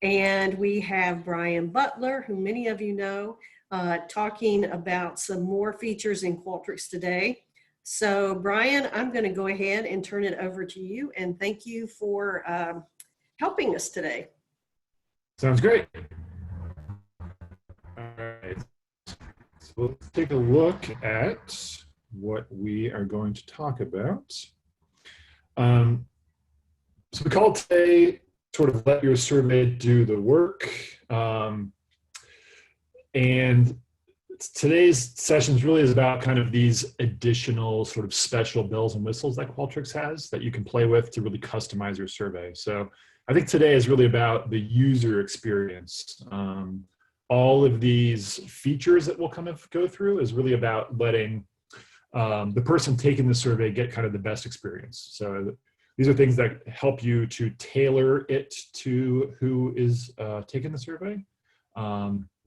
And we have Brian Butler, who many of you know, talking about some more features in Qualtrics today. So Brian, I'm going to go ahead and turn it over to you, and thank you for helping us today. Sounds great. All right, so let's take a look at what we are going to talk about. So we called today sort of let your survey do the work. And today's sessions really is about kind of these additional sort of special bells and whistles that Qualtrics has that you can play with to really customize your survey. So I think today is really about the user experience. All of these features that we'll kind of go through is really about letting the person taking the survey get kind of the best experience. So these are things that help you to tailor it to who is taking the survey,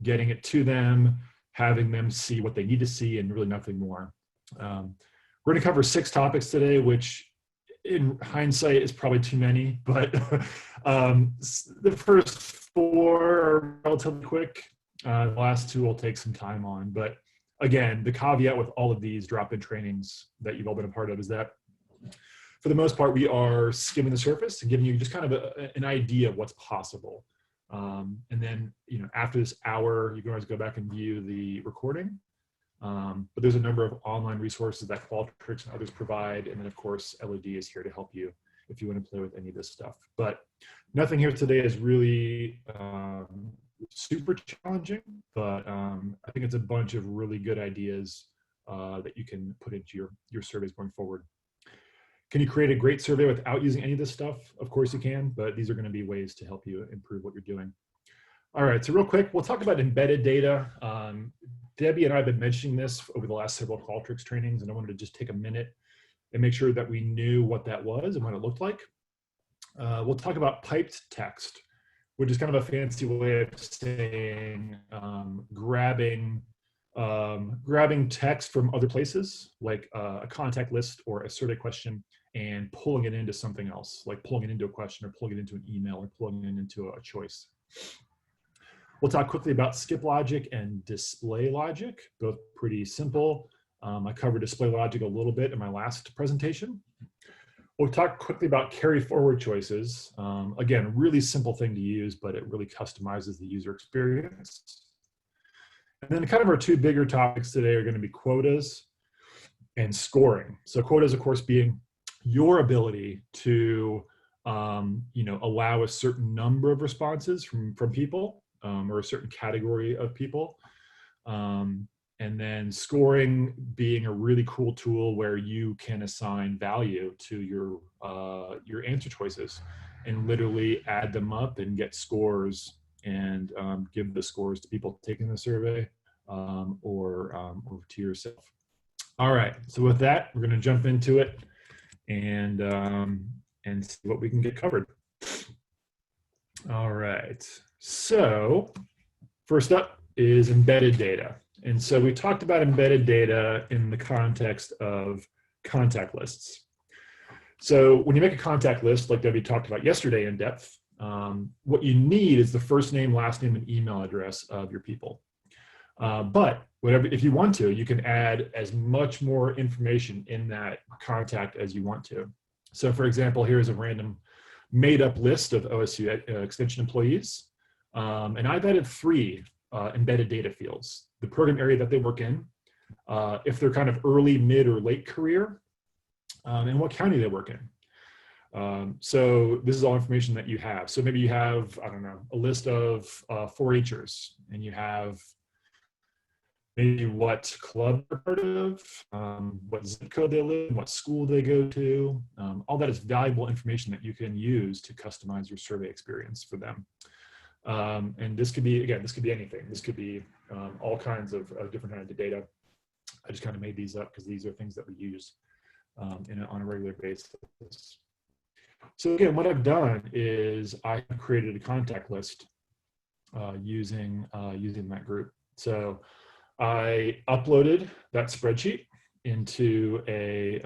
getting it to them, having them see what they need to see, and really nothing more. We're going to cover 6 topics today, which in hindsight is probably too many, but the first 4 are relatively quick. The last 2 will take some time on. But again, the caveat with all of these drop-in trainings that you've all been a part of is that for the most part, we are skimming the surface and giving you just kind of an idea of what's possible. And then, after this hour, you can always go back and view the recording. But there's a number of online resources that Qualtrics and others provide. And then, of course, LED is here to help you if you want to play with any of this stuff. But nothing here today is really super challenging, but I think it's a bunch of really good ideas that you can put into your surveys going forward. Can you create a great survey without using any of this stuff? Of course you can, but these are going to be ways to help you improve what you're doing. All right, so real quick, we'll talk about embedded data. Debbie and I have been mentioning this over the last several Qualtrics trainings, and I wanted to just take a minute and make sure that we knew what that was and what it looked like. We'll talk about piped text, which is kind of a fancy way of saying grabbing text from other places, like a contact list or a survey question, and pulling it into something else, like pulling it into a question or pulling it into an email or pulling it into a choice. We'll talk quickly about skip logic and display logic, both pretty simple. I covered display logic a little bit in my last presentation. We'll talk quickly about carry forward choices. Again, really simple thing to use, but it really customizes the user experience. And then kind of our 2 bigger topics today are going to be quotas and scoring. So quotas, of course, being your ability to allow a certain number of responses from people or a certain category of people. And then scoring being a really cool tool where you can assign value to your answer choices and literally add them up and get scores and give the scores to people taking the survey or to yourself. All right, so with that, we're going to jump into it and see what we can get covered. All right, so first up is embedded data. And so we talked about embedded data in the context of contact lists. So when you make a contact list, like Debbie talked about yesterday in depth, what you need is the first name, last name, and email address of your people. But if you want to, you can add as much more information in that contact as you want to. So for example, here's a random made up list of OSU extension employees. And I've added 3 embedded data fields: the program area that they work in, if they're kind of early, mid, or late career, and what county they work in. So this is all information that you have. So maybe you have, I don't know, a list of 4-Hers, and you have maybe what club they're part of, what zip code they live in, what school they go to. All that is valuable information that you can use to customize your survey experience for them. And this could be, again, this could be anything. This could be all kinds of different kinds of data. I just kind of made these up because these are things that we use on a regular basis. So again, what I've done is I created a contact list using that group. So I uploaded that spreadsheet into a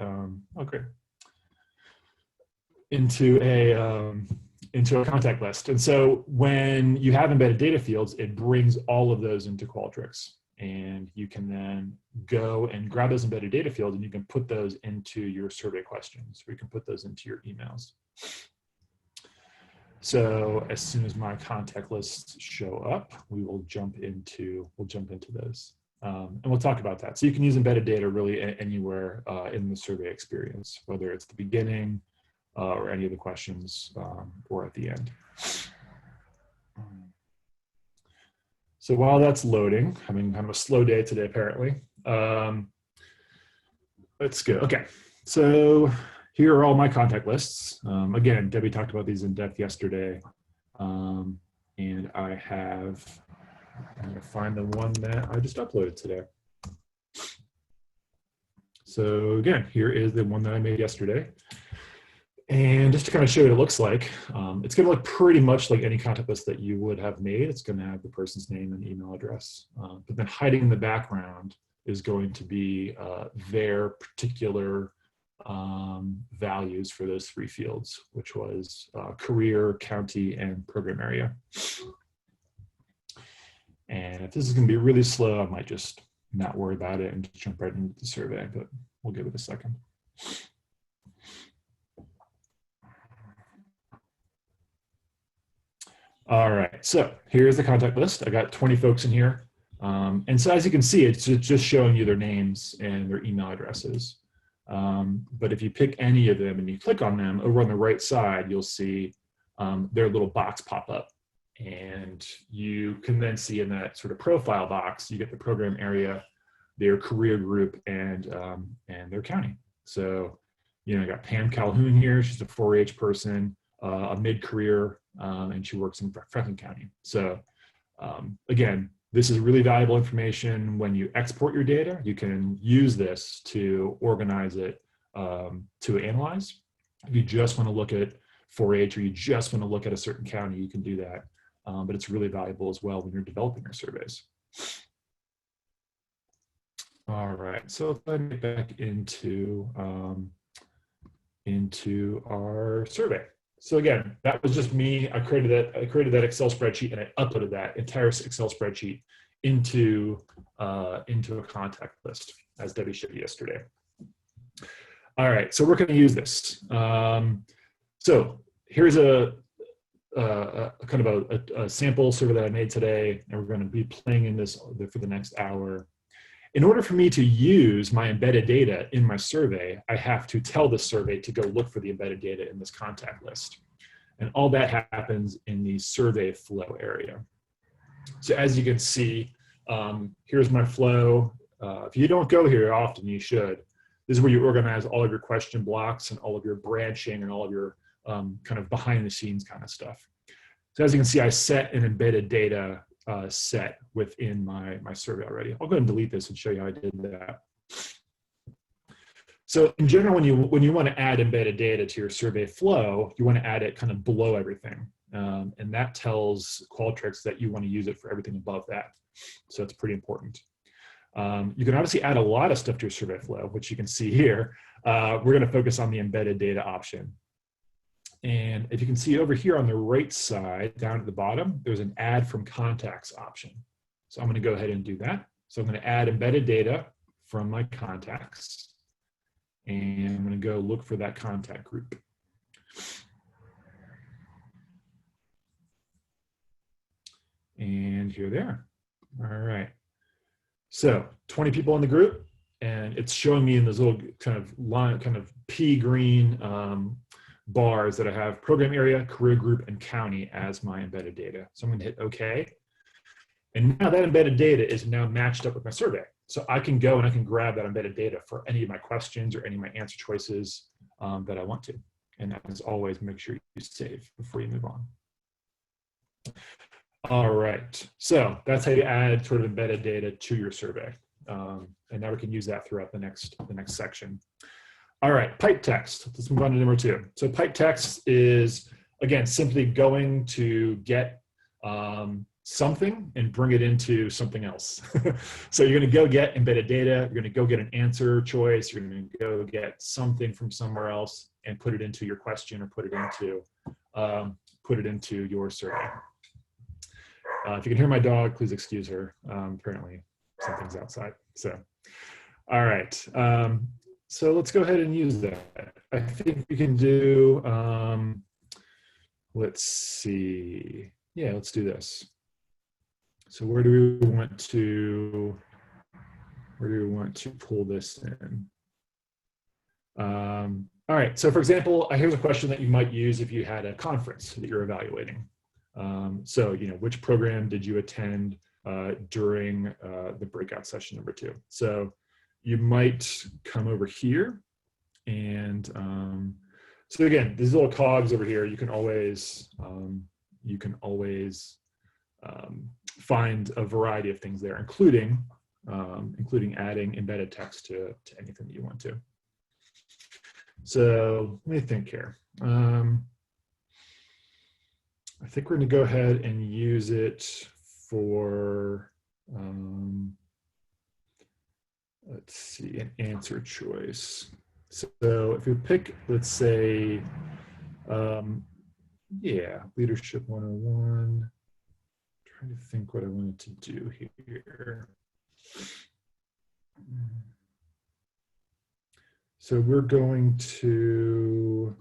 into a contact list. And so when you have embedded data fields, it brings all of those into Qualtrics. And you can then go and grab those embedded data fields and you can put those into your survey questions, or you can put those into your emails. So as soon as my contact lists show up, we'll jump into those. And we'll talk about that. So you can use embedded data really anywhere in the survey experience, whether it's the beginning or any of the questions or at the end. So while that's loading, having kind of a slow day today apparently, let's go. Okay, so here are all my contact lists. Again, Debbie talked about these in depth yesterday. And I'm gonna find the one that I just uploaded today. So again, here is the one that I made yesterday. And just to kind of show you what it looks like, it's gonna look pretty much like any contact list that you would have made. It's gonna have the person's name and email address. But then hiding in the background is going to be their particular values for those 3 fields, which was career, county, and program area. And if this is going to be really slow, I might just not worry about it and just jump right into the survey, but we'll give it a second. All right, so here's the contact list. I got 20 folks in here. And so as you can see, it's just showing you their names and their email addresses. But if you pick any of them and you click on them, over on the right side, you'll see their little box pop up. And you can then see in that sort of profile box, you get the program area, their career group, and their county. So, you know, I got Pam Calhoun here. She's a 4-H person, a mid-career, and she works in Franklin County. So again, this is really valuable information. When you export your data, you can use this to organize it, to analyze. If you just want to look at 4-H or you just want to look at a certain county, you can do that. But it's really valuable as well when you're developing your surveys. All right, so let's get back into our survey. So again, that was just me. I created that Excel spreadsheet and I uploaded that entire Excel spreadsheet into a contact list, as Debbie showed you yesterday. All right, so we're going to use this. So here's a kind of a sample survey that I made today, and we're going to be playing in this for the next hour. In order for me to use my embedded data in my survey, I have to tell the survey to go look for the embedded data in this contact list. And all that happens in the survey flow area. So as you can see, here's my flow. If you don't go here often, you should. This is where you organize all of your question blocks and all of your branching and all of your kind of behind the scenes kind of stuff. So as you can see, I set an embedded data set within my survey already. I'll go ahead and delete this and show you how I did that. So in general, when you want to add embedded data to your survey flow, you want to add it kind of below everything. And that tells Qualtrics that you want to use it for everything above that. So it's pretty important. You can obviously add a lot of stuff to your survey flow, which you can see here. We're going to focus on the embedded data option. And if you can see over here on the right side, down at the bottom, there's an add from contacts option. So I'm going to go ahead and do that. So I'm going to add embedded data from my contacts. And I'm going to go look for that contact group. And here they are. All right. So 20 people in the group, and it's showing me in this little kind of pea green bars that I have program area, career group, and county as my embedded data. So I'm going to hit OK. And now that embedded data is now matched up with my survey. So I can go and I can grab that embedded data for any of my questions or any of my answer choices that I want to. And as always, make sure you save before you move on. All right, so that's how you add sort of embedded data to your survey. And now we can use that throughout the next section. All right, pipe text. Let's move on to number 2. So pipe text is, again, simply going to get something and bring it into something else. So you're going to go get embedded data. You're going to go get an answer choice. You're going to go get something from somewhere else and put it into your question or put it into put it into your survey. If you can hear my dog, please excuse her. Apparently something's outside. So, all right. So let's go ahead and use that. I think we can do, let's see. Yeah, let's do this. So where do we want to pull this in? All right, so for example, here's a question that you might use if you had a conference that you're evaluating. So, which program did you attend during the breakout session number 2? So you might come over here and so again, these little cogs over here, you can always find a variety of things there, including adding embedded text to anything that you want to. So let me think here. I think we're going to go ahead and use it for, let's see, an answer choice. So if you pick, let's say, yeah, Leadership 101. Trying to think what I wanted to do here. So we're going to,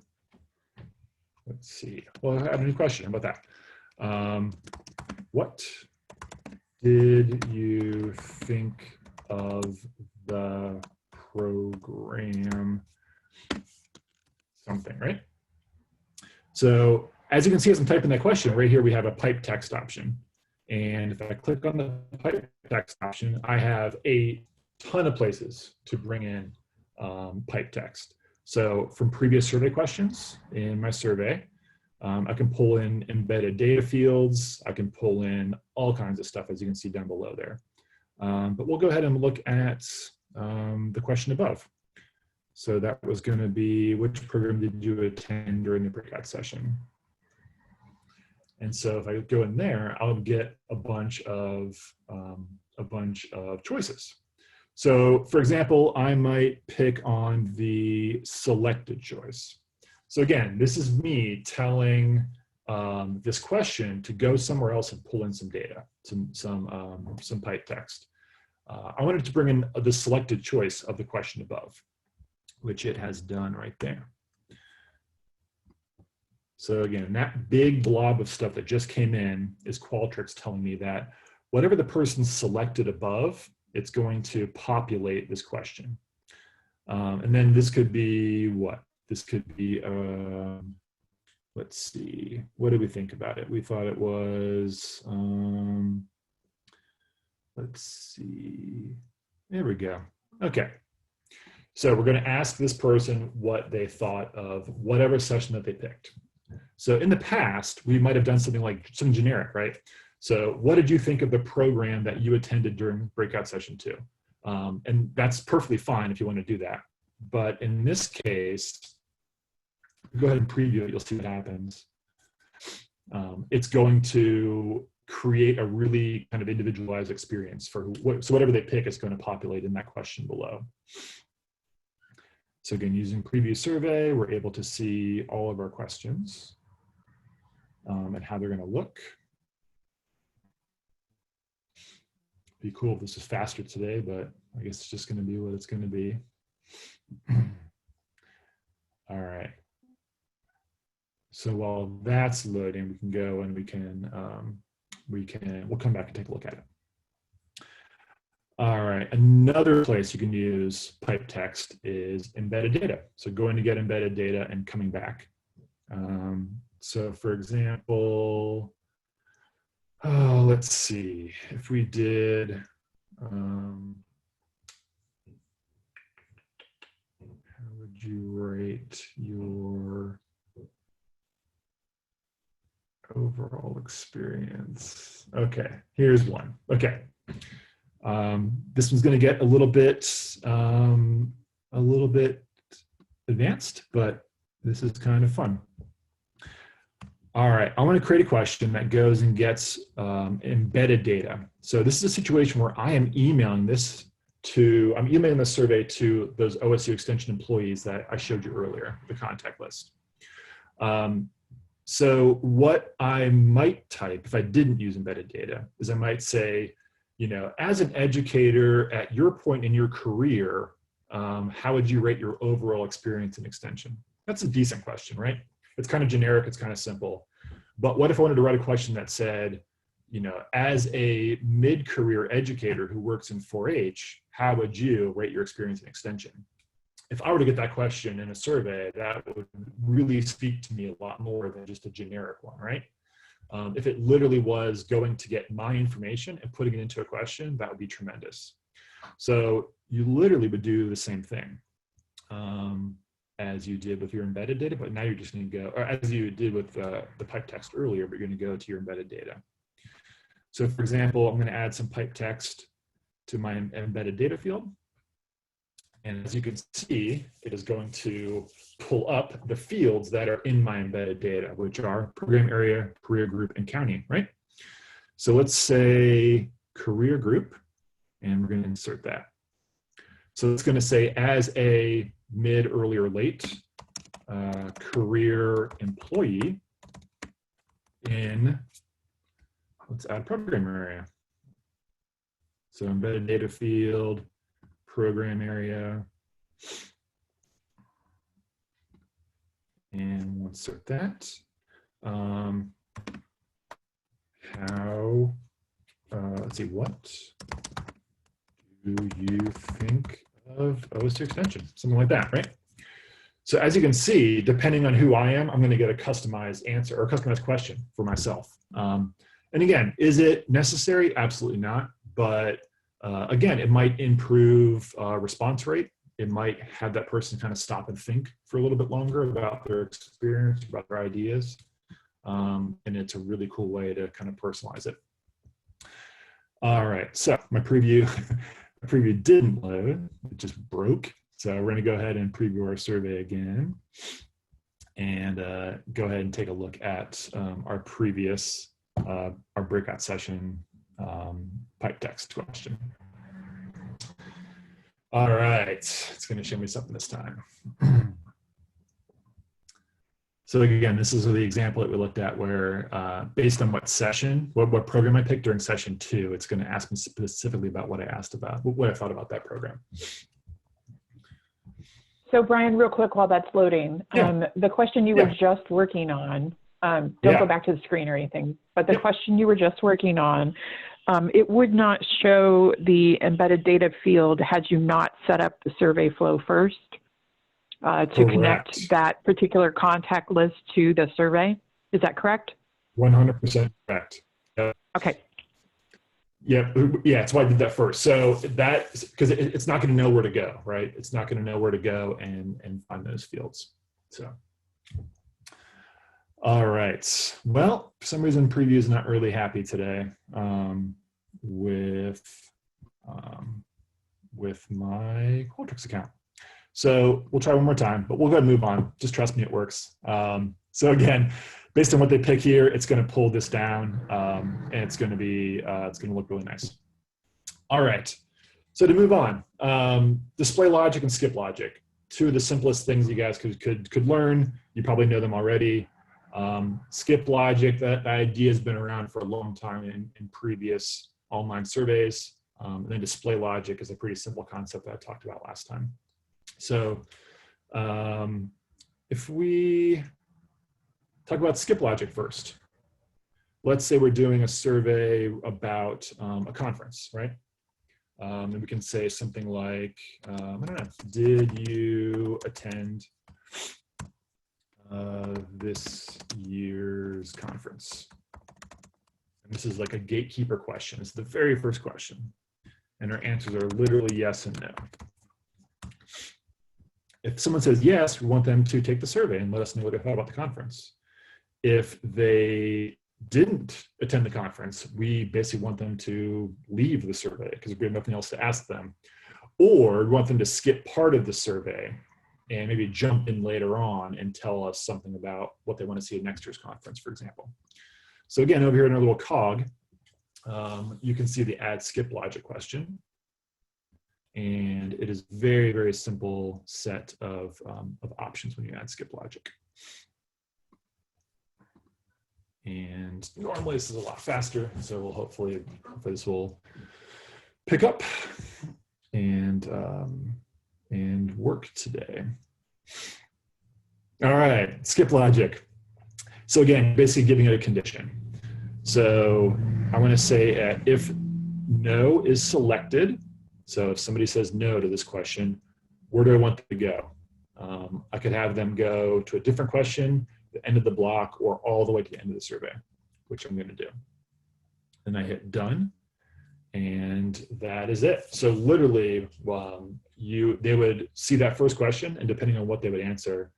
let's see. Well, I have a new question. How about that? What did you think of the program? Something, right? So as you can see, as I'm typing that question, right here we have a pipe text option. And if I click on the pipe text option, I have a ton of places to bring in pipe text. So from previous survey questions in my survey, I can pull in embedded data fields. I can pull in all kinds of stuff, as you can see down below there. But we'll go ahead and look at the question above. So that was going to be, which program did you attend during the breakout session? And so if I go in there, I'll get a bunch of choices. So for example, I might pick on the selected choice. So again, this is me telling this question to go somewhere else and pull in some data, some pipe text. I wanted to bring in the selected choice of the question above, which it has done right there. So again, that big blob of stuff that just came in is Qualtrics telling me that whatever the person selected above, it's going to populate this question. And then this could be what? This could be, let's see, what did we think about it? We thought it was, let's see, there we go. Okay. So we're going to ask this person what they thought of whatever session that they picked. So in the past, we might have done something like some generic, right? So what did you think of the program that you attended during breakout session 2? And that's perfectly fine if you want to do that. But in this case, go ahead and preview it, you'll see what happens. It's going to create a really kind of individualized experience for so whatever they pick is going to populate in that question below. So again, using preview survey, we're able to see all of our questions and how they're going to look. Be cool if this is faster today, but I guess it's just going to be what it's going to be. All right. So while that's loading, we can go and we'll come back and take a look at it. All right, another place you can use pipe text is embedded data. So going to get embedded data and coming back. So for example, let's see, if we did, how would you rate your overall experience? Okay, here's one. Okay. This one's going to get a little bit advanced, but this is kind of fun. All right, I want to create a question that goes and gets embedded data. So this is a situation where I am emailing this I'm emailing the survey to those OSU extension employees that I showed you earlier, the contact list. So what I might type if I didn't use embedded data is I might say, you know, as an educator at your point in your career, how would you rate your overall experience in extension? That's a decent question, right? It's kind of generic, it's kind of simple. But what if I wanted to write a question that said, you know, as a mid-career educator who works in 4-H, how would you rate your experience in extension? If I were to get that question in a survey, that would really speak to me a lot more than just a generic one, right? If it literally was going to get my information and putting it into a question, that would be tremendous. So you literally would do the same thing as you did with your embedded data, but now you're just going to go, or as you did with the pipe text earlier, but you're going to go to your embedded data. So for example, I'm going to add some pipe text to my embedded data field. And as you can see, it is going to pull up the fields that are in my embedded data, which are program area, career group, and county, right? So let's say career group, and we're going to insert that. So it's going to say as a mid, early, or late career employee in, let's add program area. So embedded data field, program area, and we'll insert that. Let's see, what do you think of OST extension? Something like that, right? So as you can see, depending on who I am, I'm going to get a customized answer or a customized question for myself. And again, is it necessary? Absolutely not. But again, it might improve response rate. It might have that person kind of stop and think for a little bit longer about their experience, about their ideas. And it's a really cool way to kind of personalize it. All right, so my preview didn't load, it just broke. So we're going to go ahead and preview our survey again and go ahead and take a look at our previous, our breakout session pipe text question. All right, it's going to show me something this time. So again, this is the example that we looked at where based on what session, what program I picked during session 2, it's going to ask me specifically about what I asked about, what I thought about that program. So Brian, real quick while that's loading, the question you were just working on, don't go back to the screen or anything, but the question you were just working on, it would not show the embedded data field had you not set up the survey flow first to connect that particular contact list to the survey. Is that correct? 100% correct. Yep. Okay. Yeah, that's why I did that first. So that, because it's not going to know where to go, right? It's not going to know where to go and find those fields. So, all right. Well, for some reason, Preview is not really happy today with my Qualtrics account. So we'll try one more time, but we'll go ahead and move on. Just trust me, it works. So again, based on what they pick here, it's going to pull this down, and it's going to be, it's going to look really nice. All right. So to move on, display logic and skip logic, two of the simplest things you guys could learn. You probably know them already. Skip logic, that idea has been around for a long time in previous online surveys. And then display logic is a pretty simple concept that I talked about last time. So if we talk about skip logic first, let's say we're doing a survey about a conference, right? And we can say something like, I don't know, did you attend this year's conference? And this is like a gatekeeper question. It's the very first question. And our answers are literally yes and no. If someone says yes, we want them to take the survey and let us know what they thought about the conference. If they didn't attend the conference, we basically want them to leave the survey because we have nothing else to ask them. Or we want them to skip part of the survey and maybe jump in later on and tell us something about what they want to see at next year's conference, for example. So again, over here in our little cog, you can see the add skip logic question. And it is very, very simple set of options when you add skip logic. And normally this is a lot faster, so we'll hopefully this will pick up and work today. All right, skip logic. So again, basically giving it a condition. So I want to say if no is selected, so if somebody says no to this question, where do I want them to go? I could have them go to a different question, the end of the block, or all the way to the end of the survey, which I'm going to do. And I hit done, and that is it. So literally, they would see that first question, and depending on what they would answer,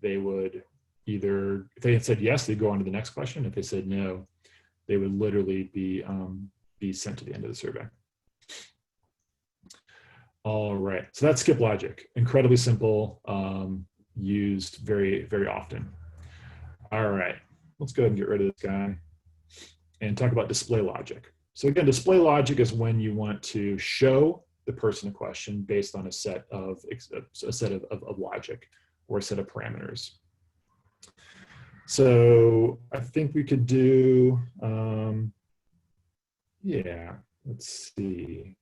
they would either, if they had said yes, they'd go on to the next question. If they said no, they would literally be sent to the end of the survey. All right, so that's skip logic. Incredibly simple, used very, very often. All right, let's go ahead and get rid of this guy and talk about display logic. So again, display logic is when you want to show the person a question based on a set of logic or a set of parameters. So I think we could do, yeah, let's see.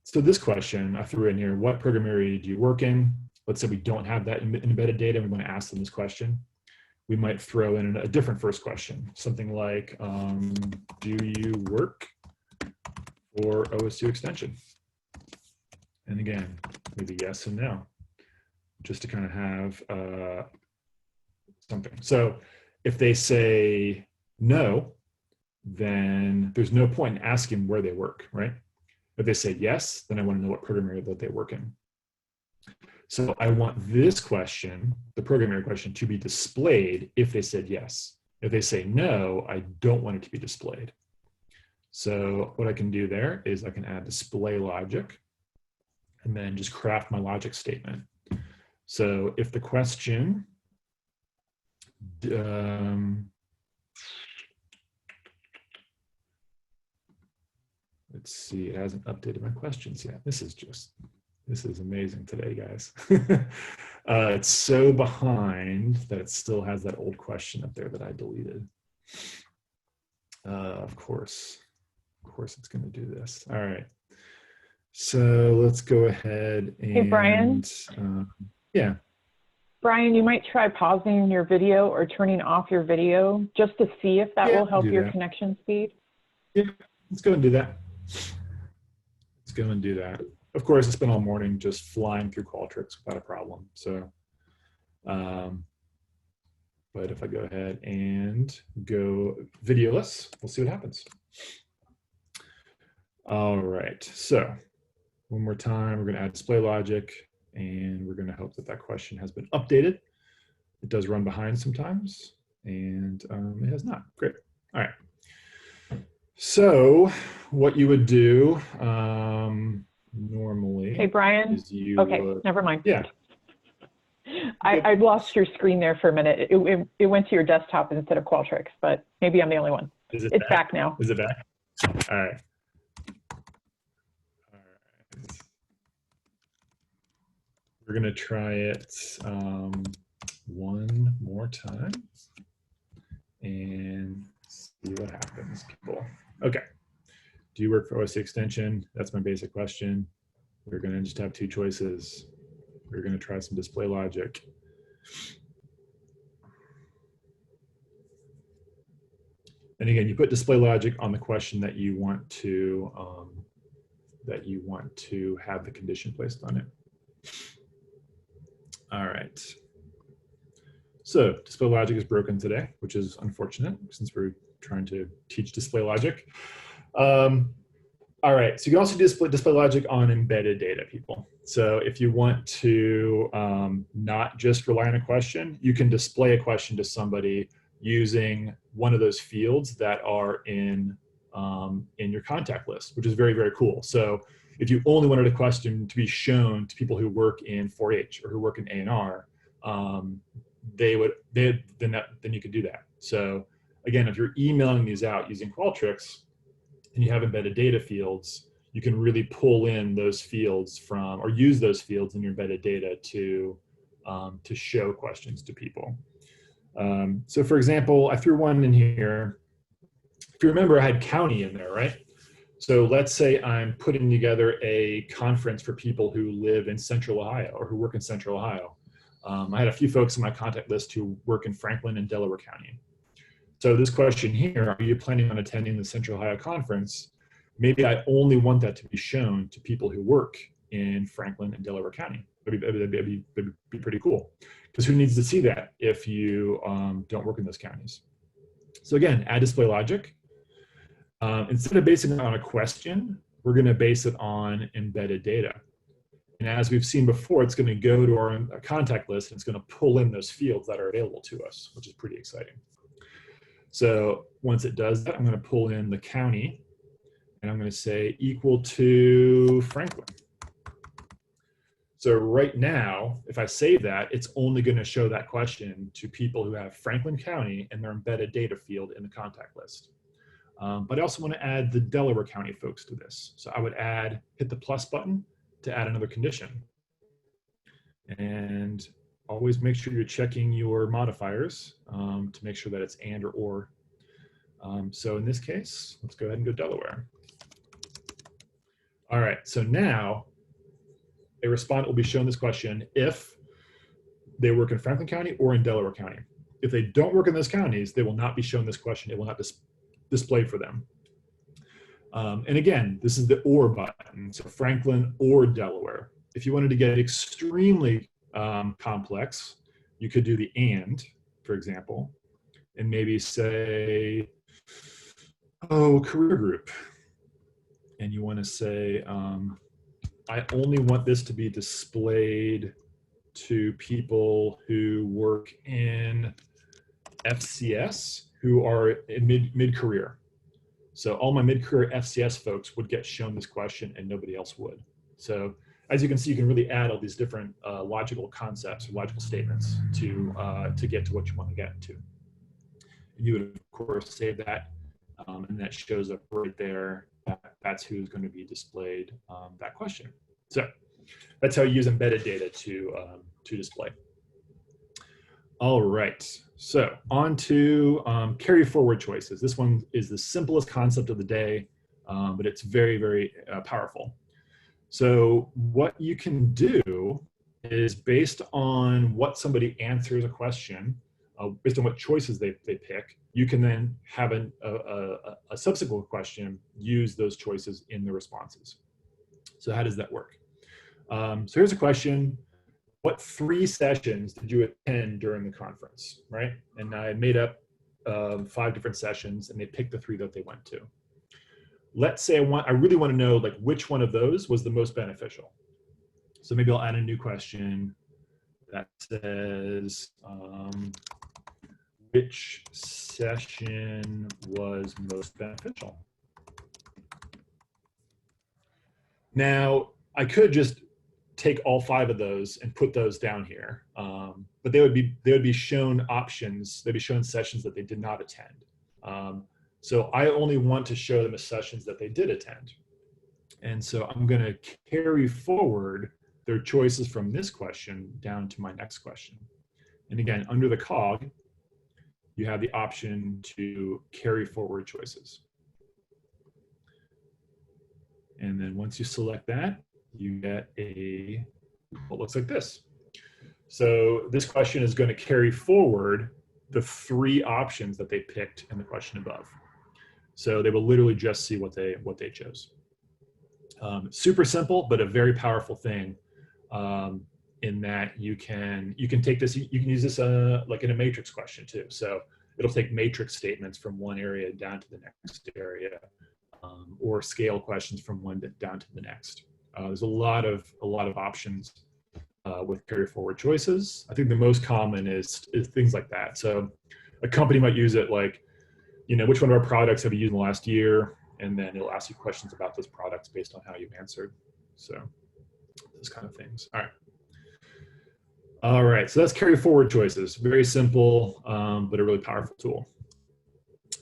So this question I threw in here, what program area do you work in? Let's say we don't have that embedded data, and we want to ask them this question. We might throw in a different first question, something like, do you work for OSU extension? And again, maybe yes and no, just to kind of have something. So if they say no, then there's no point in asking where they work, right? If they say yes, then I want to know what program area that they work in. So I want this question, the program area question, to be displayed if they said yes. If they say no, I don't want it to be displayed. So what I can do there is I can add display logic and then just craft my logic statement. So if the question, let's see, it hasn't updated my questions yet. This is amazing today, guys. It's so behind that it still has that old question up there that I deleted. Of course it's going to do this. All right. So let's go ahead and. Hey, Brian. Yeah. Brian, you might try pausing your video or turning off your video just to see if that will help your connection speed. Yeah, let's go and do that. Let's go and do that. Of course, it's been all morning just flying through Qualtrics without a problem. So, but if I go ahead and go videoless, we'll see what happens. All right, so one more time, we're going to add display logic, and we're going to hope that that question has been updated. It does run behind sometimes, and it has not. Great. All right. So what you would do normally. Hey, Brian. Is you okay, would, never mind. Yeah. I lost your screen there for a minute. It went to your desktop instead of Qualtrics, but maybe I'm the only one. Is it it's back now. Is it back? All right. We're going to try it one more time and see what happens, people. Okay. Do you work for OSU extension? That's my basic question. We're going to just have two choices. We're going to try some display logic. And again, you put display logic on the question that you want to have the condition placed on it. All right. So display logic is broken today, which is unfortunate since we're trying to teach display logic. All right, so you can also do display logic on embedded data, people. So if you want to not just rely on a question, you can display a question to somebody using one of those fields that are in your contact list, which is very, very cool. So if you only wanted a question to be shown to people who work in 4-H or who work in A&R, then you could do that. So again, if you're emailing these out using Qualtrics and you have embedded data fields, you can really pull in those fields from, or use those fields in your embedded data to show questions to people. So for example, I threw one in here. If you remember, I had county in there, right? So let's say I'm putting together a conference for people who live in Central Ohio or who work in Central Ohio. I had a few folks in my contact list who work in Franklin and Delaware County. So this question here, are you planning on attending the Central Ohio conference? Maybe I only want that to be shown to people who work in Franklin and Delaware County. That'd be pretty cool. Because who needs to see that if you don't work in those counties? So again, add display logic. Instead of basing it on a question, we're going to base it on embedded data. And as we've seen before, it's going to go to our contact list and it's going to pull in those fields that are available to us, which is pretty exciting. So once it does that, I'm going to pull in the county and I'm going to say equal to Franklin. So right now, if I save that, it's only going to show that question to people who have Franklin County and their embedded data field in the contact list. But I also want to add the Delaware County folks to this. So I would hit the plus button to add another condition. And always make sure you're checking your modifiers to make sure that it's and or. So in this case, let's go ahead and go Delaware. All right, so now a respondent will be shown this question if they work in Franklin County or in Delaware County. If they don't work in those counties, they will not be shown this question. It will not display for them. And again, this is the or button, so Franklin or Delaware. If you wanted to get extremely complex, you could do the and, for example, and maybe say, oh, career group. And you want to say, I only want this to be displayed to people who work in FCS who are in mid-career. So all my mid-career FCS folks would get shown this question and nobody else would. So as you can see, you can really add all these different logical concepts or logical statements to get to what you want to get to. And you would, of course, save that and that shows up right there. That's who's going to be displayed that question. So that's how you use embedded data to display. All right, so on to carry forward choices. This one is the simplest concept of the day, but it's very, very powerful. So what you can do is based on what somebody answers a question, based on what choices they pick, you can then have a subsequent question use those choices in the responses. So how does that work? So here's a question. What 3 sessions did you attend during the conference, right? And I made up 5 different sessions and they picked the 3 that they went to. Let's say I really want to know like which one of those was the most beneficial. So maybe I'll add a new question that says, which session was most beneficial? Now, I could just take all 5 of those and put those down here, but they would be shown options. They'd be shown sessions that they did not attend. So I only want to show them as sessions that they did attend. And so I'm going to carry forward their choices from this question down to my next question. And again, under the cog, you have the option to carry forward choices. And then once you select that, you get what looks like this. So this question is going to carry forward the 3 options that they picked in the question above. So they will literally just see what they chose. Super simple, but a very powerful thing in that you can take this, you can use this like in a matrix question too. So it'll take matrix statements from one area down to the next area, or scale questions from one down to the next. There's a lot of options with carry forward choices. I think the most common is things like that. So a company might use it like, which one of our products have you used in the last year? And then it'll ask you questions about those products based on how you've answered. So those kind of things. All right. All right, so that's carry forward choices. Very simple, but a really powerful tool.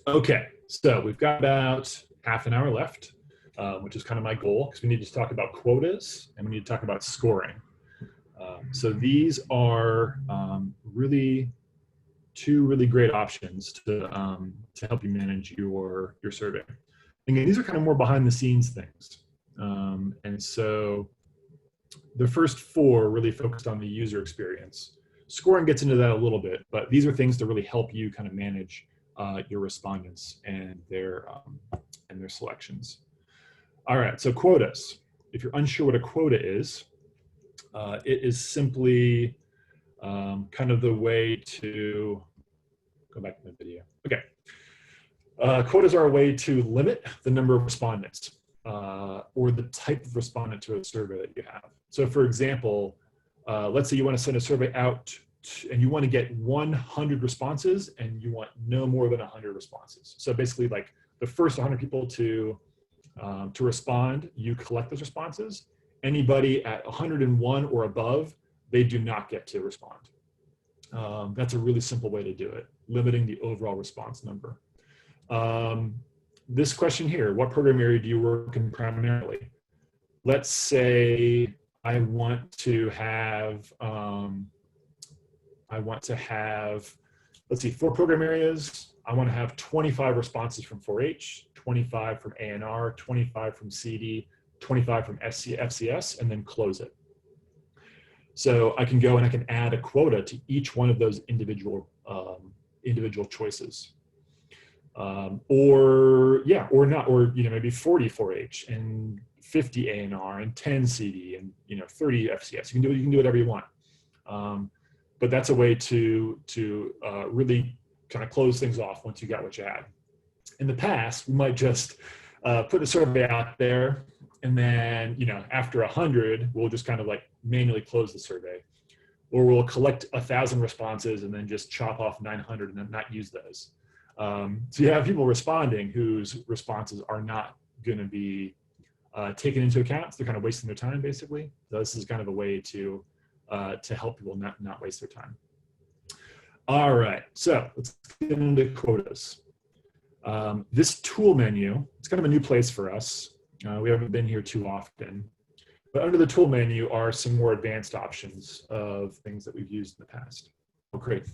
Okay, so we've got about half an hour left, which is kind of my goal, because we need to talk about quotas and we need to talk about scoring. So these are really two really great options to help you manage your survey. Again, these are kind of more behind the scenes things. And so the first four really focused on the user experience. Scoring gets into that a little bit, but these are things to really help you kind of manage your respondents and their selections. All right, so quotas. If you're unsure what a quota is, it is simply kind of the way to go back to the video. Okay. Quotas are a way to limit the number of respondents or the type of respondent to a survey that you have. So for example, let's say you want to send a survey out and you want to get 100 responses and you want no more than 100 responses. So basically like the first 100 people to respond, you collect those responses. Anybody at 101 or above, they do not get to respond. That's a really simple way to do it, limiting the overall response number. This question here, what program area do you work in primarily? Let's say I want to have, let's see, 4 program areas. I want to have 25 responses from 4H, 25 from ANR, 25 from CD, 25 from FCS, and then close it. So I can go and I can add a quota to each one of those individual choices. Or maybe 40 4H and 50 ANR and 10 CD and 30 FCS. You can do whatever you want. But that's a way to really kind of close things off once you got what you had. In the past, we might just put a survey out there, and then after 100, we'll just kind of like manually close the survey, or we'll collect 1,000 responses and then just chop off 900 and then not use those. So you have people responding whose responses are not going to be taken into account. So they're kind of wasting their time, basically. So this is kind of a way to help people not waste their time. All right, so let's get into quotas. This tool menu, it's kind of a new place for us. We haven't been here too often. But under the tool menu are some more advanced options of things that we've used in the past. Oh, great.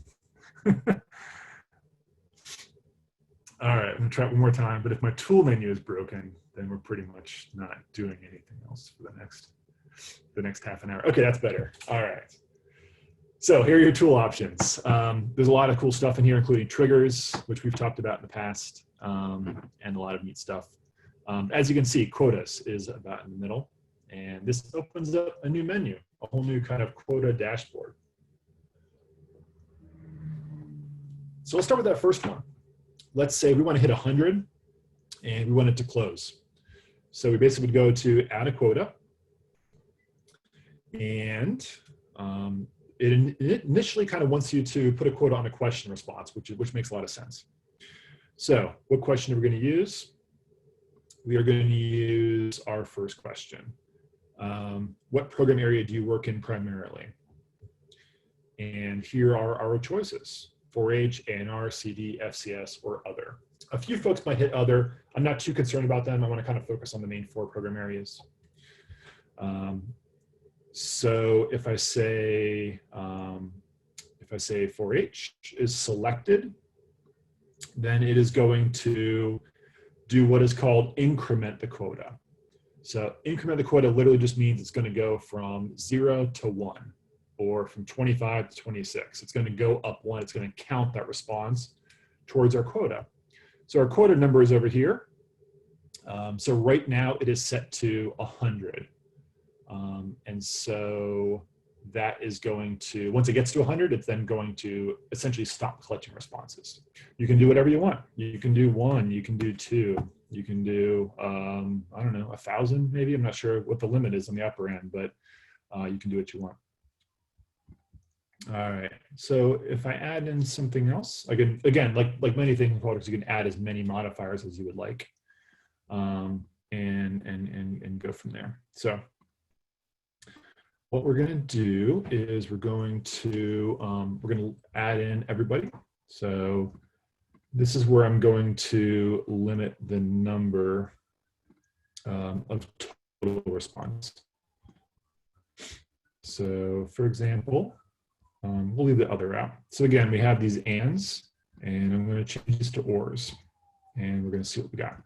All right, I'm gonna try it one more time, but if my tool menu is broken, then we're pretty much not doing anything else for the next half an hour. Okay, that's better. All right. So here are your tool options. There's a lot of cool stuff in here, including triggers, which we've talked about in the past, and a lot of neat stuff. As you can see, quotas is about in the middle, and this opens up a new menu, a whole new kind of quota dashboard. So let's start with that first one. Let's say we want to hit 100 and we want it to close. So we basically would go to add a quota, and it initially kind of wants you to put a quota on a question response, which makes a lot of sense. So what question are we going to use? We are going to use our first question. What program area do you work in primarily? And here are our choices: 4H, ANR, CD, FCS, or other. A few folks might hit other. I'm not too concerned about them. I want to kind of focus on the main 4 program areas. So if I say 4H is selected, then it is going to do what is called increment the quota. So increment the quota literally just means it's going to go from 0 to 1, or from 25 to 26. It's going to go up 1. It's going to count that response towards our quota. So our quota number is over here. So right now it is set to 100. And so that is going to, once it gets to 100, it's then going to essentially stop collecting responses. You can do whatever you want. You can do 1, you can do 2, you can do, I don't know, 1,000 maybe. I'm not sure what the limit is on the upper end, but you can do what you want. All right, so if I add in something else, again, like many things in Qualtrics, you can add as many modifiers as you would like, and go from there. So what we're going to do is we're going to add in everybody. So this is where I'm going to limit the number of total response. So for example, We'll leave the other out. So again, we have these ands, and I'm going to change this to ors, and we're going to see what we got.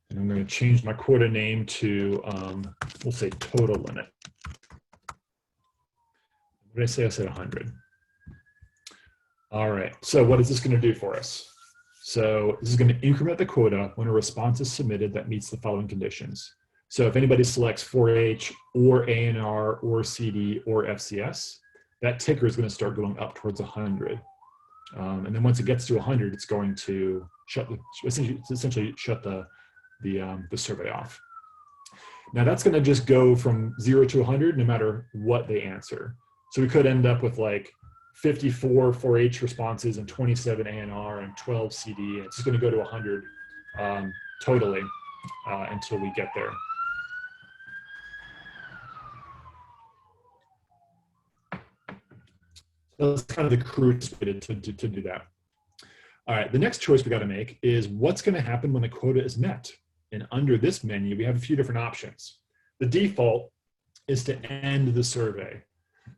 And I'm going to change my quota name to, we'll say total limit. What did I say? I said 100. All right, so what is this going to do for us? So this is going to increment the quota when a response is submitted that meets the following conditions. So if anybody selects 4H or ANR or CD or FCS, that ticker is going to start going up towards 100. And then once it gets to 100, it's going to shut essentially shut the survey off. Now that's going to just go from 0 to 100 no matter what they answer. So we could end up with like 54 4H responses and 27 ANR and 12 CD. It's just going to go to 100 totally until we get there. So that's kind of the crudest way to do that. All right, the next choice we got to make is what's going to happen when the quota is met. And under this menu, we have a few different options. The default is to end the survey.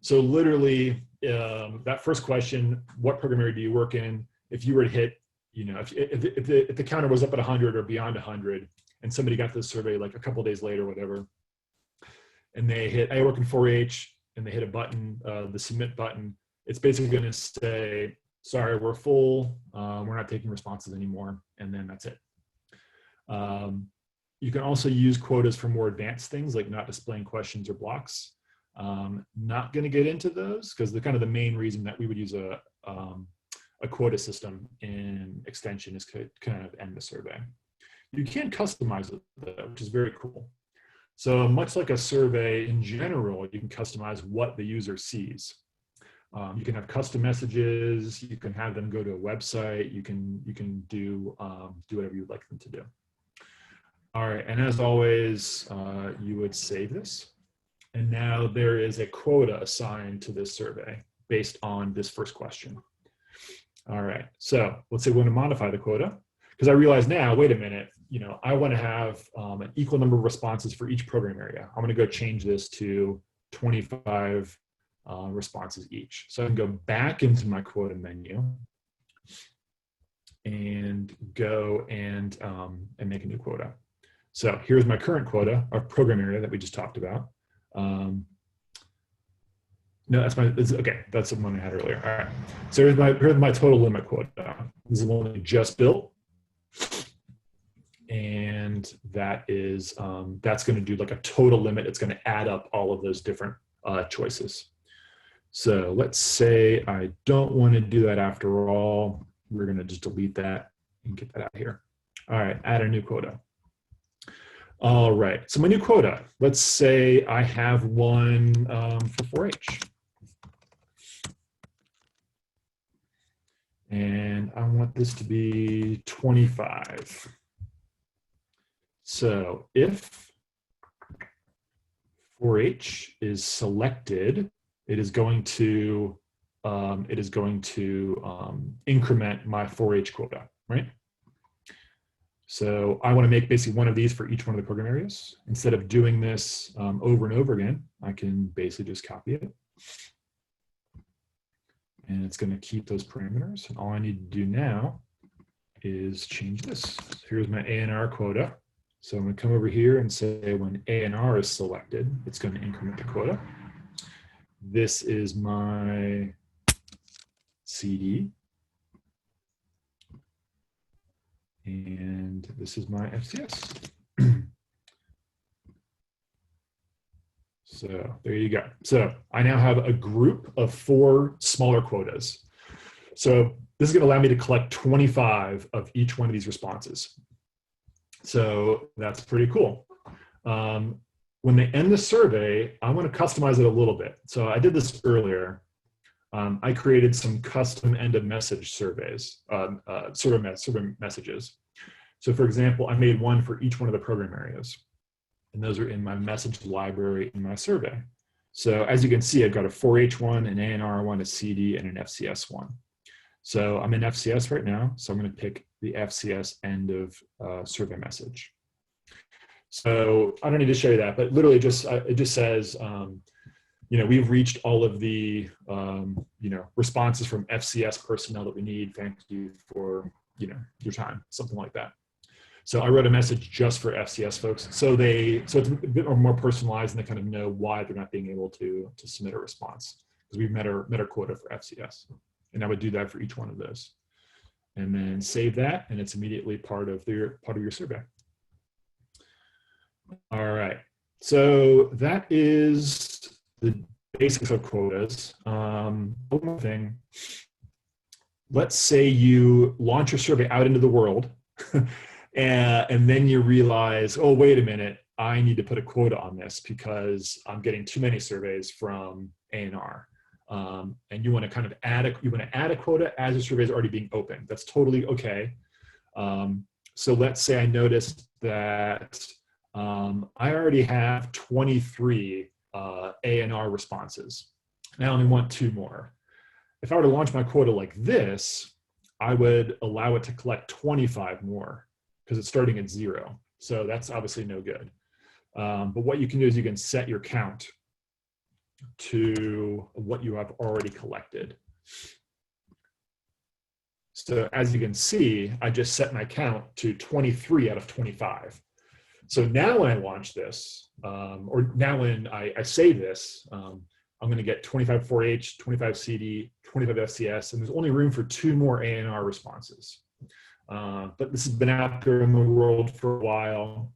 So literally, that first question, what program area do you work in? If you were to hit, you know, if the counter was up at 100 or beyond 100, and somebody got the survey like a couple of days later or whatever, and they hit, I work in 4H, and they hit a button, the submit button, it's basically going to say, sorry, we're full, we're not taking responses anymore, and then that's it. You can also use quotas for more advanced things like not displaying questions or blocks. Not going to get into those because the kind of the main reason that we would use a quota system in extension is to kind of end the survey. You can customize it though, which is very cool. So much like a survey in general, you can customize what the user sees. You can have custom messages. You can have them go to a website. You can do whatever you'd like them to do. All right, and as always, you would save this. And now there is a quota assigned to this survey based on this first question. All right, so let's say we want to modify the quota because I realize now, wait a minute, you know, I want to have an equal number of responses for each program area. I'm going to go change this to 25 responses each. So I can go back into my quota menu and go and make a new quota. So here's my current quota, our program area that we just talked about. No, okay, that's the one I had earlier. All right, so here's my total limit quota. This is the one we just built. And that is, that's gonna do like a total limit. It's gonna add up all of those different choices. So let's say I don't wanna do that after all. We're gonna just delete that and get that out here. All right, add a new quota. All right, so my new quota, let's say I have one for 4H. And I want this to be 25. So if 4H is selected, it is going to increment my 4H quota, right? So I want to make basically one of these for each one of the program areas. Instead of doing this over and over again, I can basically just copy it. And it's going to keep those parameters. And all I need to do now is change this. So here's my ANR quota. So I'm going to come over here and say when ANR is selected, it's going to increment the quota. This is my CD. And this is my FCS. So there you go. So I now have a group of 4 smaller quotas. So this is going to allow me to collect 25 of each one of these responses. So that's pretty cool. When they end the survey, I want to customize it a little bit. So I did this earlier. I created some custom end of message surveys, survey messages. So for example, I made one for each one of the program areas. And those are in my message library in my survey. So as you can see, I've got a 4H one, an ANR one, a CD, and an FCS one. So I'm in FCS right now. So I'm going to pick the FCS end of survey message. So I don't need to show you that, but literally it just says, we've reached all of the, responses from FCS personnel that we need. Thank you for, your time, something like that. So I wrote a message just for FCS folks. So it's a bit more personalized and they kind of know why they're not being able to submit a response because we've met our quota for FCS. And I would do that for each one of those. And then save that, and it's immediately part of your survey. All right, so that is the basics of quotas. One more thing. Let's say you launch your survey out into the world, and then you realize, oh, wait a minute, I need to put a quota on this because I'm getting too many surveys from A&R. And you want to kind of add a quota as your survey is already being open. That's totally okay. So let's say I noticed that I already have 23 A&R responses. And I only want 2 more. If I were to launch my quota like this, I would allow it to collect 25 more because it's starting at 0. So that's obviously no good. But what you can do is you can set your count to what you have already collected. So as you can see, I just set my count to 23 out of 25. So now when I launch this, or now when I save this, I'm going to get 25 4H, 25 CD, 25 FCS, and there's only room for 2 more A&R responses. But this has been out there in the world for a while.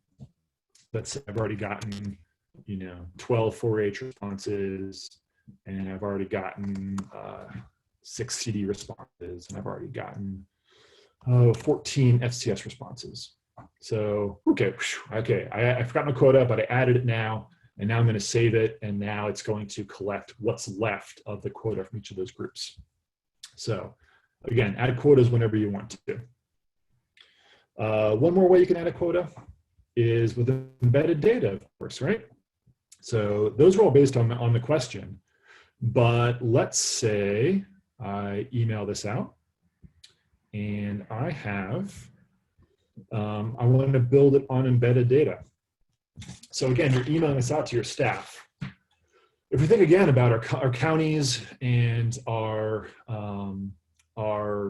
Let's say I've already gotten 12 4H responses, and I've already gotten 6 CD responses, and I've already gotten 14 FCS responses. So, okay, I forgot my quota, but I added it now, and now I'm going to save it, and now it's going to collect what's left of the quota from each of those groups. So, again, add quotas whenever you want to. One more way you can add a quota is with embedded data, of course, right? So those are all based on the question, but let's say I email this out and I have, I want to build it on embedded data. So again, you're emailing this out to your staff. If we think again about our counties and our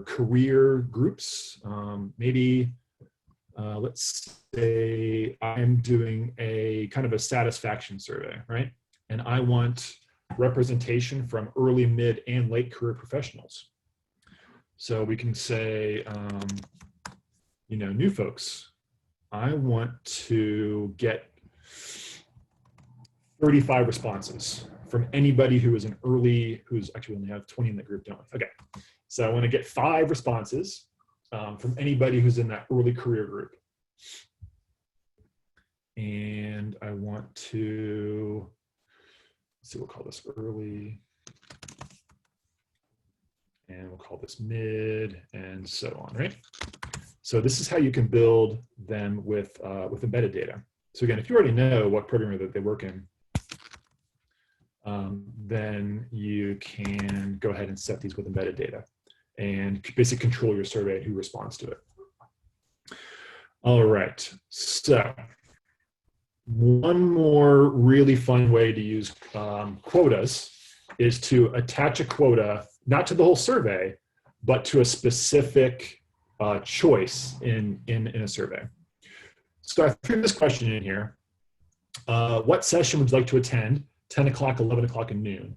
career groups, maybe let's say I'm doing a kind of a satisfaction survey, right? And I want representation from early, mid, and late career professionals. So we can say, new folks, I want to get 35 responses from anybody who is an early, who's actually we only have 20 in the group, don't we? Okay, so I want to get 5 responses from anybody who's in that early career group. And I want to, let's see, we'll call this early, and we'll call this mid, and so on, right? So this is how you can build them with embedded data. So again, if you already know what program that they work in, then you can go ahead and set these with embedded data and basically control your survey and who responds to it. All right, so one more really fun way to use quotas is to attach a quota, not to the whole survey, but to a specific choice in a survey. So I threw this question in here. What session would you like to attend? 10 o'clock, 11 o'clock, and noon.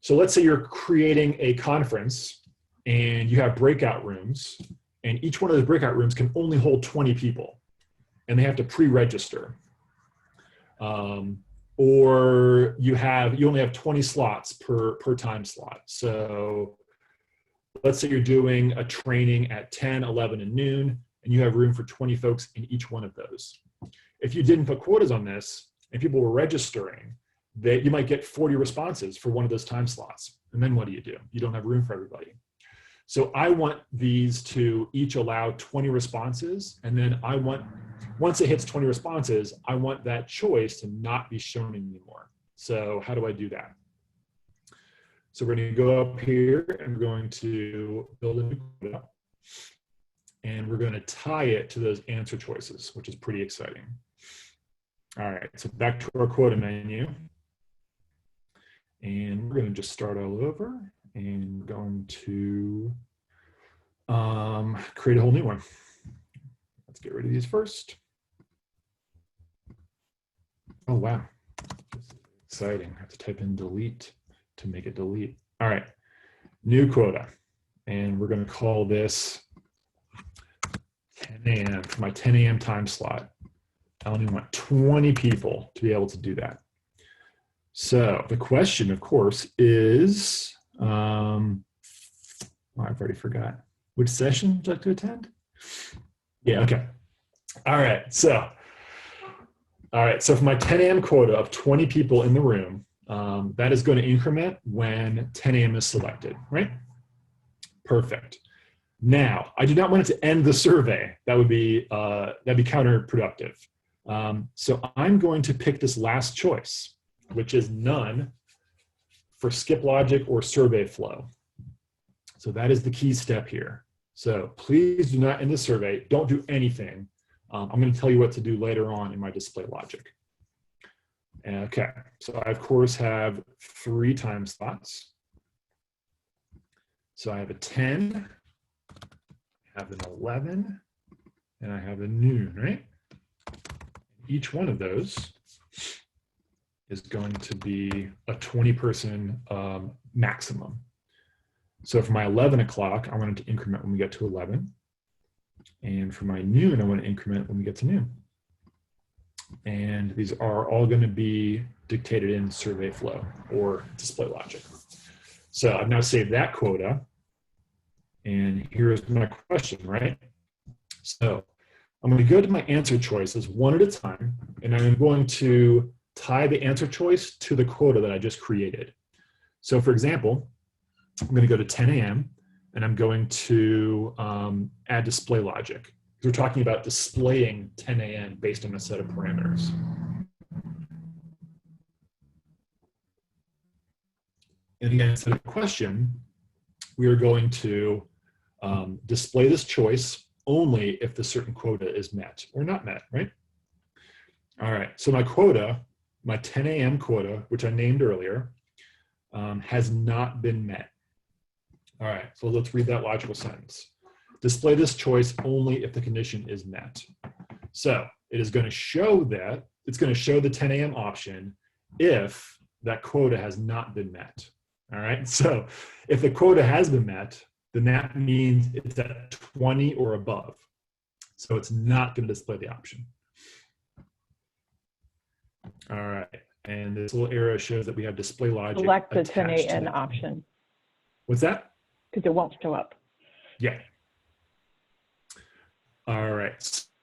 So let's say you're creating a conference and you have breakout rooms, and each one of those breakout rooms can only hold 20 people, and they have to pre-register. Or you only have 20 slots per time slot. So let's say you're doing a training at 10, 11, and noon, and you have room for 20 folks in each one of those. If you didn't put quotas on this and people were registering, you might get 40 responses for one of those time slots. And then what do? You don't have room for everybody. So I want these to each allow 20 responses. And then once it hits 20 responses, I want that choice to not be shown anymore. So how do I do that? So we're going to go up here and we're going to build a new quota. And we're going to tie it to those answer choices, which is pretty exciting. All right, so back to our quota menu. And we're going to just start all over, and we're going to create a whole new one. Let's get rid of these first. Oh, wow. This is exciting. I have to type in delete to make it delete. All right, new quota. And we're going to call this 10 a.m. for my 10 a.m. time slot. I only want 20 people to be able to do that. So the question, of course, is, I've already forgot. Which session would you like to attend? Yeah, okay. All right, so for my 10 a.m. quota of 20 people in the room, that is going to increment when 10 a.m. is selected, right? Perfect. Now, I do not want it to end the survey. That'd be counterproductive. So I'm going to pick this last choice, which is none for skip logic or survey flow. So that is the key step here. So please do not end the survey. Don't do anything. I'm going to tell you what to do later on in my display logic. Okay, so I of course have 3 time slots. So I have a 10, I have an 11, and I have a noon, right? Each one of those is going to be a 20-person maximum. So for my 11 o'clock, I want it to increment when we get to 11. And for my noon, I want to increment when we get to noon. And these are all going to be dictated in survey flow or display logic. So I've now saved that quota. And here's my question, right? So I'm going to go to my answer choices one at a time, and I'm going to tie the answer choice to the quota that I just created. So for example, I'm going to go to 10 a.m. and I'm going to add display logic. We're talking about displaying 10 a.m. based on a set of parameters. And again, instead of a question, we are going to display this choice only if the certain quota is met or not met, right? All right, so my quota, my 10 a.m. quota, which I named earlier, has not been met. All right, so let's read that logical sentence. Display this choice only if the condition is met. So it is going to show that, it's going to show the 10 a.m. option if that quota has not been met. All right, so if the quota has been met, then that means it's at 20 or above. So it's not going to display the option. All right, and this little arrow shows that we have display logic. Select the 10 a.m. option. What's that? Because it won't show up. Yeah. All right,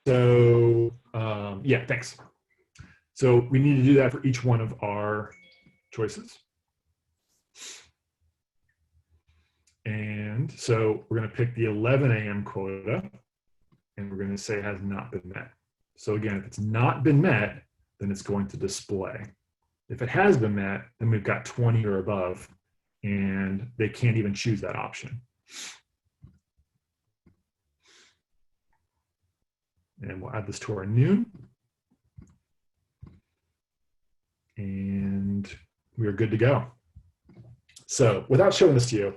so yeah, thanks. So we need to do that for each one of our choices. And so we're going to pick the 11 a.m. quota, and we're going to say it has not been met. So again, if it's not been met, then it's going to display. If it has been met, then we've got 20 or above, and they can't even choose that option. And we'll add this to our noon. And we are good to go. So without showing this to you,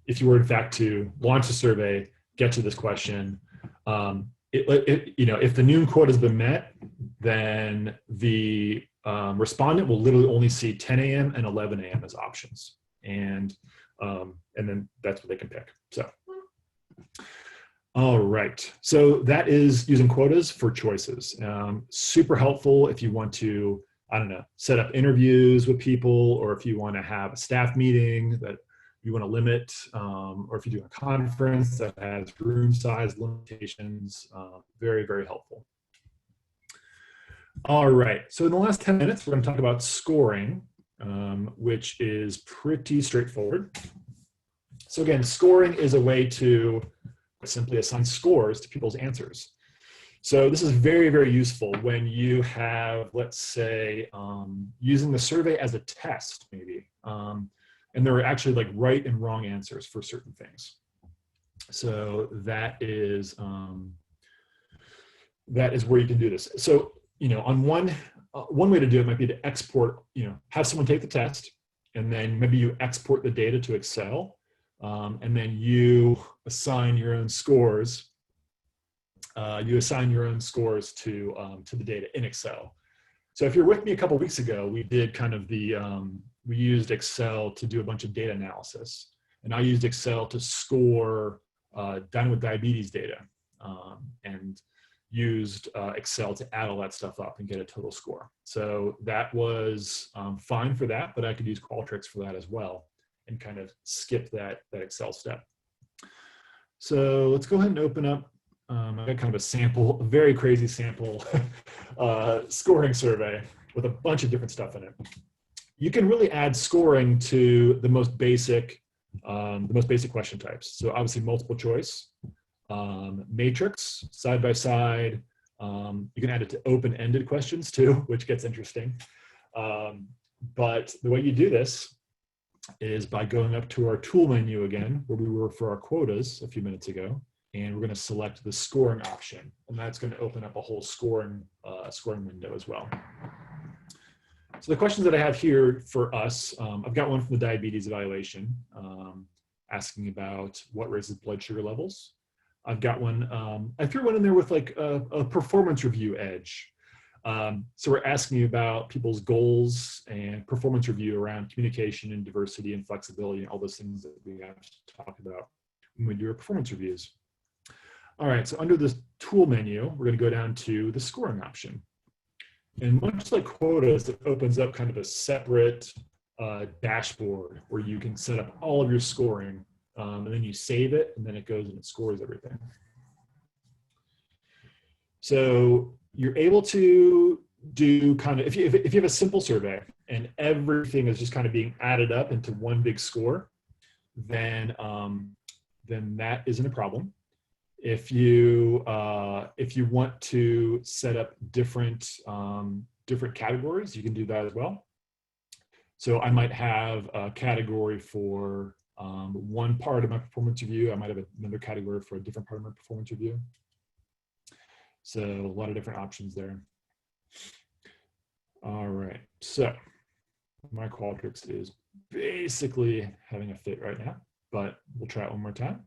if you were in fact to launch a survey, get to this question, if the noon quota has been met, then the respondent will literally only see 10 a.m. and 11 a.m. as options. And then that's what they can pick. So, all right. So that is using quotas for choices. Super helpful if you want to, I don't know, set up interviews with people, or if you want to have a staff meeting that you want to limit, or if you do a conference that has room size limitations. Very, very helpful. All right, so in the last 10 minutes, we're going to talk about scoring, which is pretty straightforward. So again, scoring is a way to simply assign scores to people's answers. So this is very, very useful when you have, let's say, using the survey as a test, maybe. And there are actually like right and wrong answers for certain things. So that is where you can do this. So, on one way to do it might be to export, have someone take the test, and then maybe you export the data to Excel, and then you assign your own scores. You assign your own scores to the data in Excel. So if you're with me a couple weeks ago, we did kind of we used Excel to do a bunch of data analysis, and I used Excel to score down with diabetes data, and used Excel to add all that stuff up and get a total score. So that was fine for that, but I could use Qualtrics for that as well and kind of skip that Excel step. So let's go ahead and open up. I got kind of a sample, a very crazy sample scoring survey with a bunch of different stuff in it. You can really add scoring to the most basic question types. So obviously multiple choice, matrix, side by side. You can add it to open-ended questions too, which gets interesting. But the way you do this is by going up to our tool menu again, where we were for our quotas a few minutes ago, and we're going to select the scoring option, and that's going to open up a whole scoring window as well. So the questions that I have here for us, I've got one from the diabetes evaluation, asking about what raises blood sugar levels. I've got one, I threw one in there with like a performance review edge. So we're asking you about people's goals and performance review around communication and diversity and flexibility and all those things that we have to talk about when we do our performance reviews. All right, so under this tool menu, we're going to go down to the scoring option. And much like Quotas, it opens up kind of a separate dashboard where you can set up all of your scoring, and then you save it, and then it goes and it scores everything. So you're able to do kind of, if you have a simple survey and everything is just kind of being added up into one big score, then that isn't a problem. If you want to set up different categories, you can do that as well. So I might have a category for one part of my performance review. I might have another category for a different part of my performance review. So a lot of different options there. All right, so my Qualtrics is basically having a fit right now, but we'll try it one more time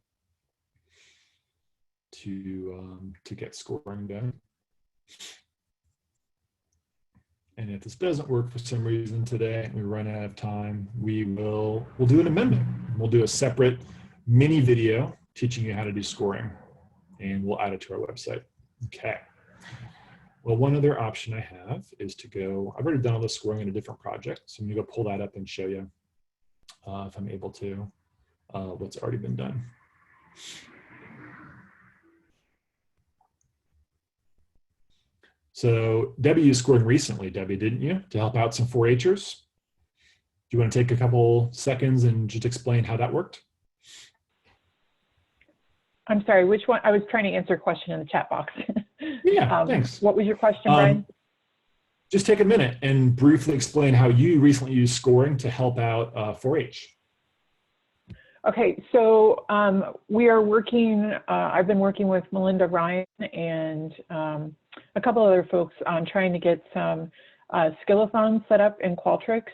to get scoring done. And if this doesn't work for some reason today and we run out of time, we'll do an amendment. We'll do a separate mini video teaching you how to do scoring, and we'll add it to our website. Okay. Well, one other option I have is to go, I've already done all the scoring in a different project, so I'm gonna go pull that up and show you if I'm able to, what's already been done. So Debbie, you scored recently, Debbie, didn't you, to help out some 4-Hers? Do you want to take a couple seconds and just explain how that worked? I'm sorry, which one? I was trying to answer a question in the chat box. Yeah, thanks. What was your question, Brian? Just take a minute and briefly explain how you recently used scoring to help out 4-H. Okay, so we are working, I've been working with Melinda Ryan and a couple other folks on trying to get some skillathons set up in Qualtrics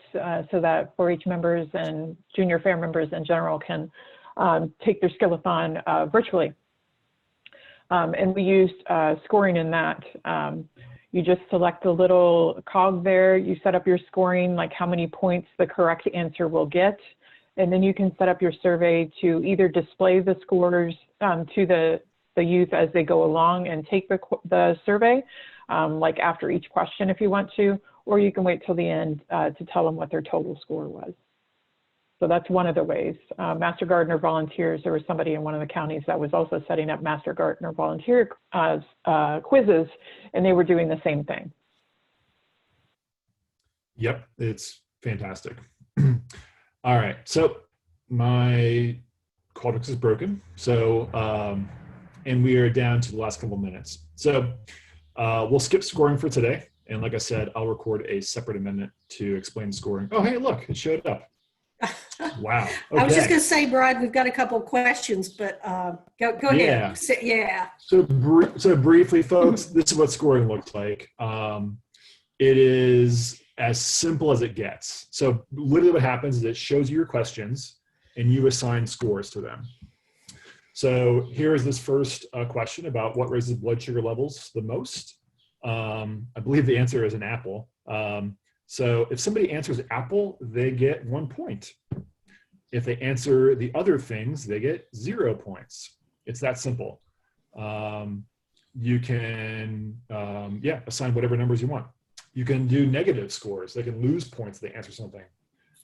so that 4-H members and junior fair members in general can take their skillathon virtually. And we used scoring in that. You just select the little cog there, you set up your scoring, like how many points the correct answer will get. And then you can set up your survey to either display the scores to the youth as they go along and take the survey, like after each question if you want to, or you can wait till the end to tell them what their total score was. So that's one of the ways. Master Gardener volunteers, there was somebody in one of the counties that was also setting up Master Gardener volunteer quizzes, and they were doing the same thing. Yep, it's fantastic. All right, so my Qualtrics is broken. So, and we are down to the last couple minutes. So we'll skip scoring for today. And like I said, I'll record a separate amendment to explain scoring. Oh, hey, look, it showed up. Wow. Okay. I was just going to say, Brian, we've got a couple of questions, but go ahead. Yeah. So briefly, folks, this is what scoring looks like. It is as simple as it gets. So literally what happens is it shows you your questions and you assign scores to them. So here is this first question about what raises blood sugar levels the most. I believe the answer is an apple. So if somebody answers apple, they get 1 point. If they answer the other things, they get 0 points. It's that simple. You can, assign whatever numbers you want. You can do negative scores. They can lose points if they answer something.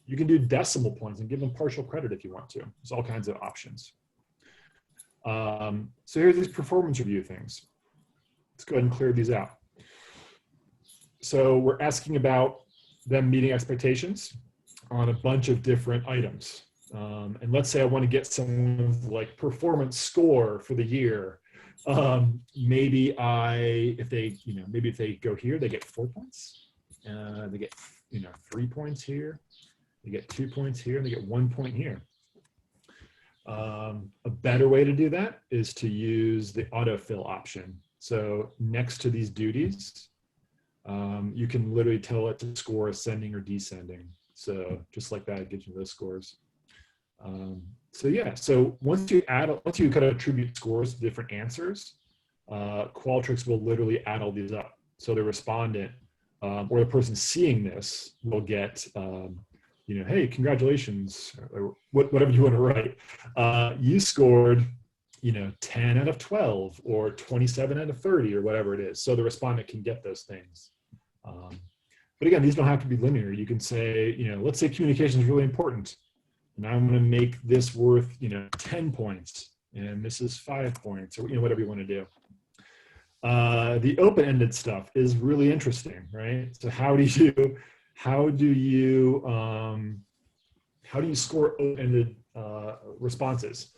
You can do decimal points and give them partial credit if you want to. There's all kinds of options. So here's these performance review things. Let's go ahead and clear these out. So we're asking about them meeting expectations on a bunch of different items. And let's say I want to get someone's like performance score for the year. Maybe if they go here, they get 4 points. They get 3 points here. They get 2 points here, and they get 1 point here. A better way to do that is to use the autofill option. So next to these duties, you can literally tell it to score ascending or descending. So just like that, it gives you those scores. So once you kind of attribute scores to different answers, Qualtrics will literally add all these up. So the respondent or the person seeing this will get, hey, congratulations, or whatever you want to write. You scored, 10 out of 12 or 27 out of 30 or whatever it is. So the respondent can get those things. But again, these don't have to be linear. You can say, let's say communication is really important. And I'm going to make this worth, 10 points, and this is 5 points, or whatever you want to do. The open-ended stuff is really interesting, right? So how do you score open-ended responses?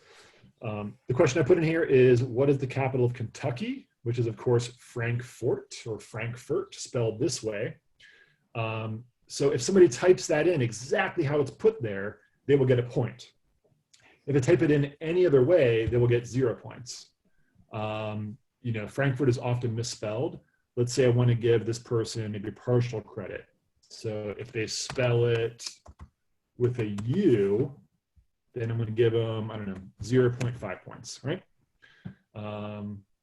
The question I put in here is, what is the capital of Kentucky? Which is, of course, Frankfort, or Frankfurt, spelled this way. So if somebody types that in exactly how it's put there, they will get a point. If they type it in any other way, they will get 0 points. Frankfurt is often misspelled. Let's say I want to give this person maybe partial credit. So if they spell it with a U, then I'm going to give them, 0.5 points, right?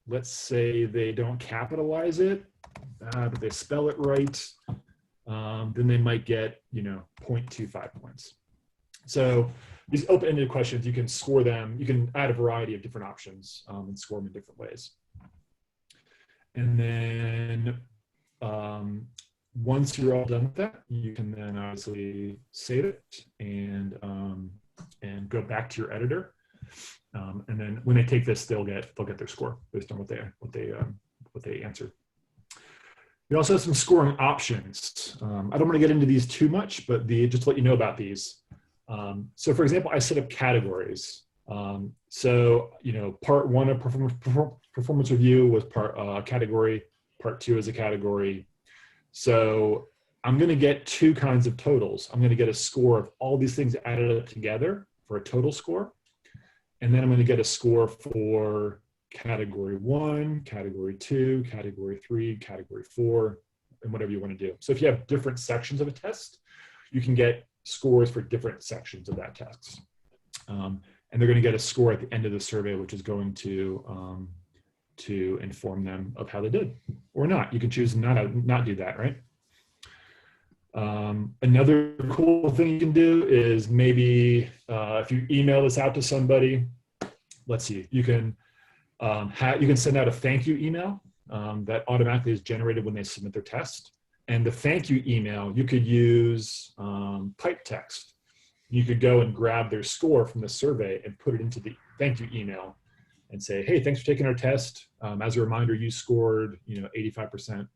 Let's say they don't capitalize it, but they spell it right, then they might get, 0.25 points. So these open-ended questions, you can score them, you can add a variety of different options and score them in different ways. And then once you're all done with that, you can then obviously save it and go back to your editor. And then when they take this, they'll get their score based on what they answered. We also have some scoring options. I don't want to get into these too much, but just to let you know about these. So for example, I set up categories. Part one of performance review was category, part two is a category. So I'm going to get two kinds of totals. I'm going to get a score of all these things added up together for a total score. And then I'm going to get a score for category 1, category 2, category 3, category 4, and whatever you want to do. So if you have different sections of a test, you can get scores for different sections of that test. And they're going to get a score at the end of the survey, which is going to inform them of how they did or not. You can choose not do that, right? Another cool thing you can do is maybe if you email this out to somebody, let's see, you can send out a thank you email that automatically is generated when they submit their test. And the thank you email, you could use pipe text. You could go and grab their score from the survey and put it into the thank you email and say, hey, thanks for taking our test. As a reminder, you scored 85%.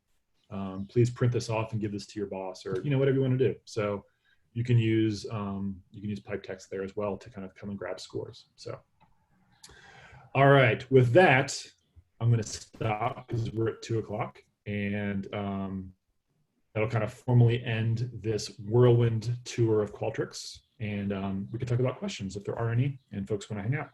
Please print this off and give this to your boss, or whatever you want to do. So you can use pipe text there as well to kind of come and grab scores. So, all right, with that, I'm going to stop because we're at 2 o'clock, and that'll kind of formally end this whirlwind tour of Qualtrics. And we can talk about questions if there are any, and folks want to hang out.